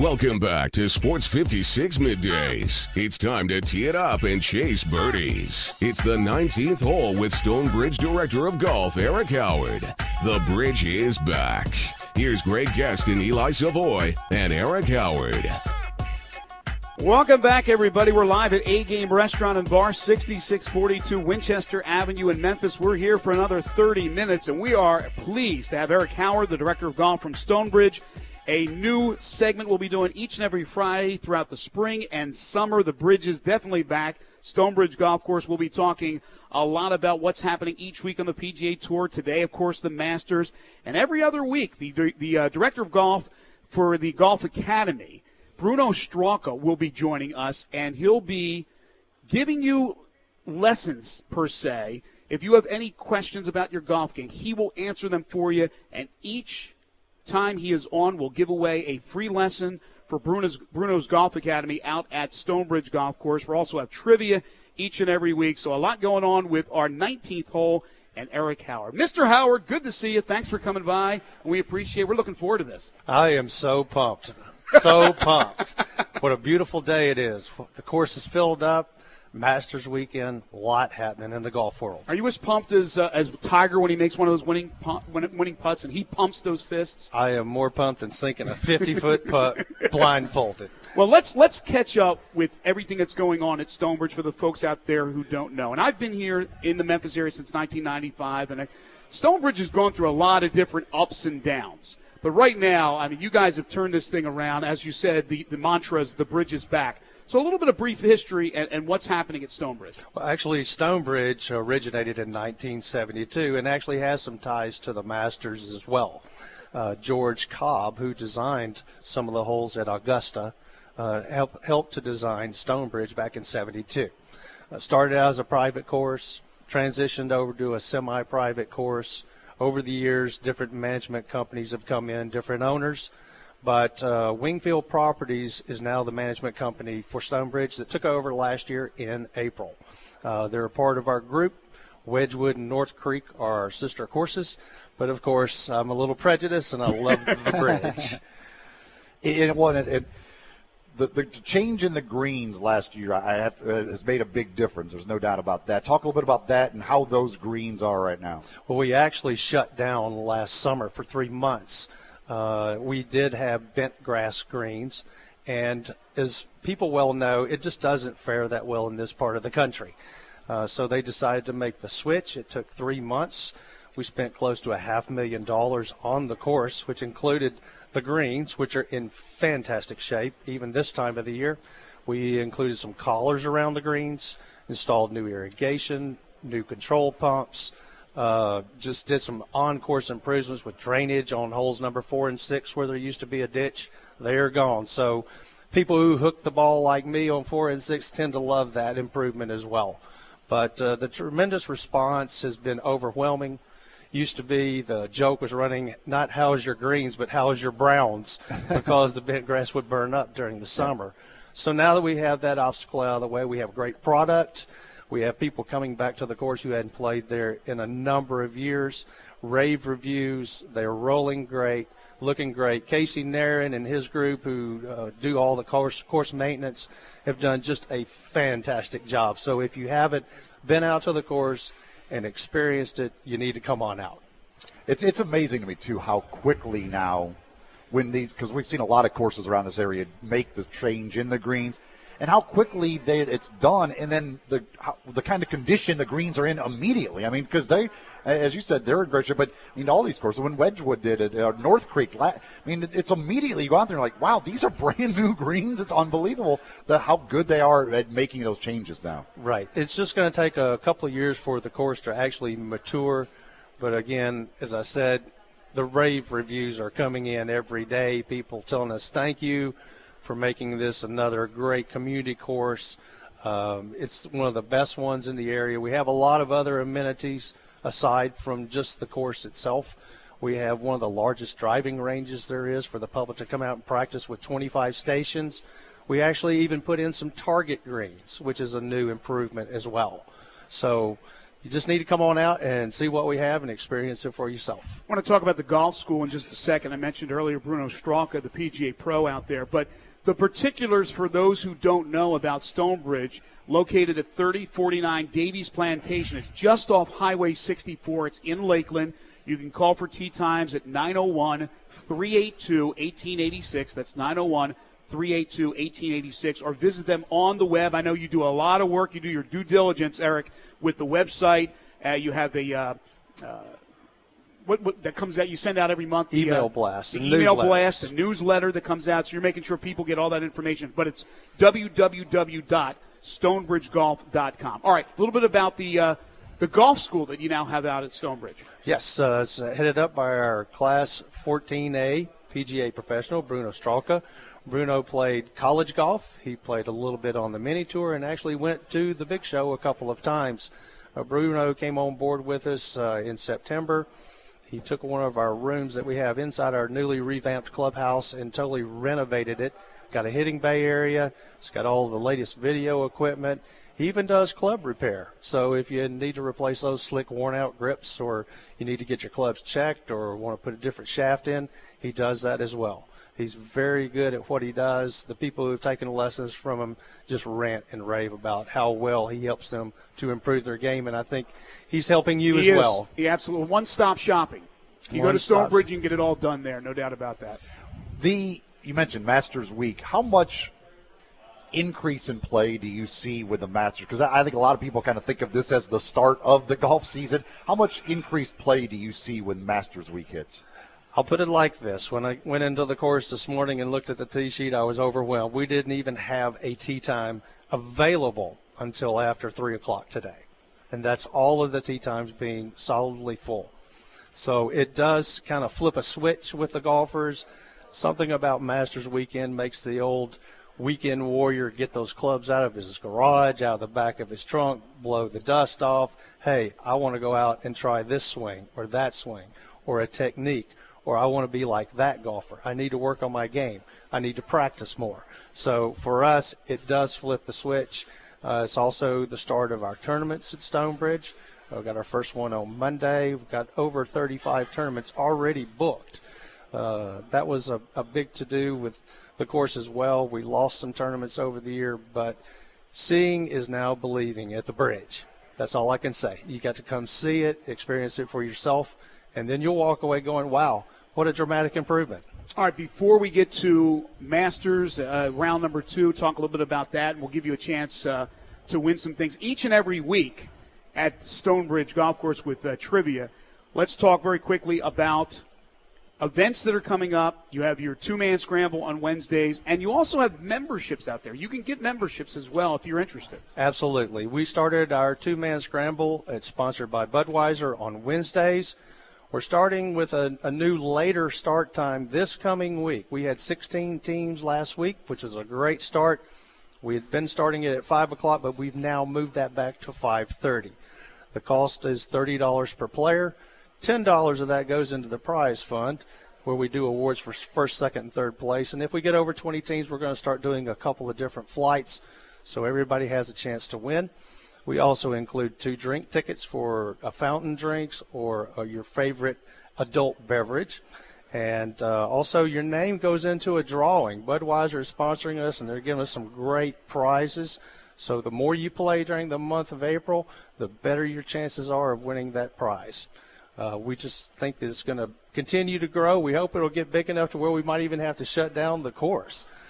Welcome back to Sports 56 Middays. It's time to tee it up and chase birdies. It's the 19th hole with Stonebridge Director of Golf, Eric Howard. The bridge is back. Here's Greg Guest and Eli Savoy and Eric Howard. Welcome back, everybody. We're live at A-Game Restaurant and Bar, 6642 Winchester Avenue in Memphis. We're here for another 30 minutes, and we are pleased to have Eric Howard, the Director of Golf from Stonebridge. A new segment we'll be doing each and every Friday throughout the spring and summer. The bridge is definitely back. Stonebridge Golf Course, we'll be talking a lot about what's happening each week on the PGA Tour. Today, of course, the Masters. And every other week, the Director of Golf for the Golf Academy, Bruno Straka, will be joining us, and he'll be giving you lessons, per se. If you have any questions about your golf game, he will answer them for you, and each time he is on, we'll give away a free lesson for Bruno's Golf Academy out at Stonebridge Golf Course. We'll also have trivia each and every week, so a lot going on with our 19th hole and Eric Howard. Mr. Howard, good to see you. Thanks for coming by. We appreciate it. We're looking forward to this. I am so pumped. So pumped. What a beautiful day it is. The course is filled up. Masters weekend, a lot happening in the golf world. Are you as pumped as Tiger when he makes one of those winning putts and he pumps those fists? I am more pumped than sinking a 50-foot putt blindfolded. Well, let's catch up with everything that's going on at Stonebridge for the folks out there who don't know. And I've been here in the Memphis area since 1995, and Stonebridge has gone through a lot of different ups and downs. But right now, I mean, you guys have turned this thing around. As you said, the mantra is the bridge is back. So a little bit of brief history and what's happening at Stonebridge. Well, actually, Stonebridge originated in 1972 and actually has some ties to the Masters as well. George Cobb, who designed some of the holes at Augusta, helped to design Stonebridge back in 72. Started out as a private course, transitioned over to a semi-private course. Over the years, different management companies have come in, different owners. But Wingfield Properties is now the management company for Stonebridge that took over last year in April. They're a part of our group. Wedgewood and North Creek are our sister courses. But, of course, I'm a little prejudiced, and I love the bridge. The change in the greens last year has made a big difference. There's no doubt about that. Talk a little bit about that and how those greens are right now. Well, we actually shut down last summer for 3 months. We did have bent grass greens, and as people well know, it just doesn't fare that well in this part of the country. So they decided to make the switch. It took 3 months. We spent close to $500,000 on the course, which included the greens, which are in fantastic shape, even this time of the year. We included some collars around the greens, installed new irrigation, new control pumps, just did some on-course improvements with drainage on holes number 4 and 6 where there used to be a ditch. They're gone. So people who hook the ball like me on 4 and 6 tend to love that improvement as well. But the tremendous response has been overwhelming. Used to be the joke was running not how's your greens, but how's your browns, because the bent grass would burn up during the summer. So now that we have that obstacle out of the way, we have great product. We have people coming back to the course who hadn't played there in a number of years. Rave reviews. They're rolling great, looking great. Casey Narin and his group who do all the course maintenance have done just a fantastic job. So if you haven't been out to the course and experienced it, you need to come on out. It's amazing to me, too, how quickly now, because we've seen a lot of courses around this area make the change in the greens, and how quickly it's done, and then the kind of condition the greens are in immediately. I mean, because they, as you said, they're in great shape. But I mean, all these courses, when Wedgewood did it, North Creek, I mean, it's immediately you go out there and like, wow, these are brand new greens. It's unbelievable how good they are at making those changes now. Right. It's just going to take a couple of years for the course to actually mature. But again, as I said, the rave reviews are coming in every day. People telling us thank you for making this another great community course. It's one of the best ones in the area. We have a lot of other amenities aside from just the course itself. We have one of the largest driving ranges there is for the public to come out and practice with 25 stations. We actually even put in some target greens, which is a new improvement as well. So You just need to come on out and see what we have and experience it for yourself. I want to talk about the golf school in just a second. I mentioned earlier Bruno Straka, the PGA Pro out there, but the particulars for those who don't know about Stonebridge, located at 3049 Davies Plantation. It's just off Highway 64. It's in Lakeland. You can call for tee times at 901-382-1886. That's 901-382-1886, or visit them on the web. I know you do a lot of work. You do your due diligence, Eric, with the website. You have a what that comes out. You send out every month the email blast, the email blast, the newsletter that comes out. So you're making sure people get all that information. But it's www.stonebridgegolf.com. All right, a little bit about the golf school that you now have out at Stonebridge. Yes, it's headed up by our Class 14A PGA professional, Bruno Straka. Bruno played college golf. He played a little bit on the mini tour and actually went to the big show a couple of times. Bruno came on board with us in September. He took one of our rooms that we have inside our newly revamped clubhouse and totally renovated it. Got a hitting bay area. It's got all the latest video equipment. He even does club repair. So if you need to replace those slick, worn-out grips, or you need to get your clubs checked or want to put a different shaft in, he does that as well. He's very good at what he does. The people who have taken lessons from him just rant and rave about how well he helps them to improve their game, and I think he's helping you as well. He absolutely one-stop shopping. If you go to Stonebridge, you can get it all done there, no doubt about that. You mentioned Masters Week. How much increase in play do you see with the Masters? Because I think a lot of people kind of think of this as the start of the golf season. How much increased play do you see when Masters Week hits? I'll put it like this. When I went into the course this morning and looked at the tee sheet, I was overwhelmed. We didn't even have a tee time available until after 3 o'clock today. And that's all of the tee times being solidly full. So it does kind of flip a switch with the golfers. Something about Masters Weekend makes the old weekend warrior get those clubs out of his garage, out of the back of his trunk, blow the dust off. Hey, I want to go out and try this swing or that swing or a technique, or I want to be like that golfer. I need to work on my game. I need to practice more. So for us, it does flip the switch. It's also the start of our tournaments at Stonebridge. We've got our first one on Monday. We've got over 35 tournaments already booked. That was a big to-do with the course as well. We lost some tournaments over the year, but seeing is now believing at the bridge. That's all I can say. You got to come see it, experience it for yourself, and then you'll walk away going, wow, what a dramatic improvement. All right, before we get to Masters, round number 2, talk a little bit about that, and we'll give you a chance to win some things each and every week at Stonebridge Golf Course with trivia. Let's talk very quickly about events that are coming up. You have your two-man scramble on Wednesdays, and you also have memberships out there. You can get memberships as well if you're interested. Absolutely. We started our two-man scramble. It's sponsored by Budweiser on Wednesdays. We're starting with a new later start time this coming week. We had 16 teams last week, which is a great start. We had been starting it at 5 o'clock, but we've now moved that back to 5:30. The cost is $30 per player. $10 of that goes into the prize fund, where we do awards for first, second, and third place. And if we get over 20 teams, we're going to start doing a couple of different flights so everybody has a chance to win. We also include 2 drink tickets for fountain drinks or your favorite adult beverage. And also your name goes into a drawing. Budweiser is sponsoring us, and they're giving us some great prizes. So the more you play during the month of April, the better your chances are of winning that prize. We just think that it's going to continue to grow. We hope it'll get big enough to where we might even have to shut down the course.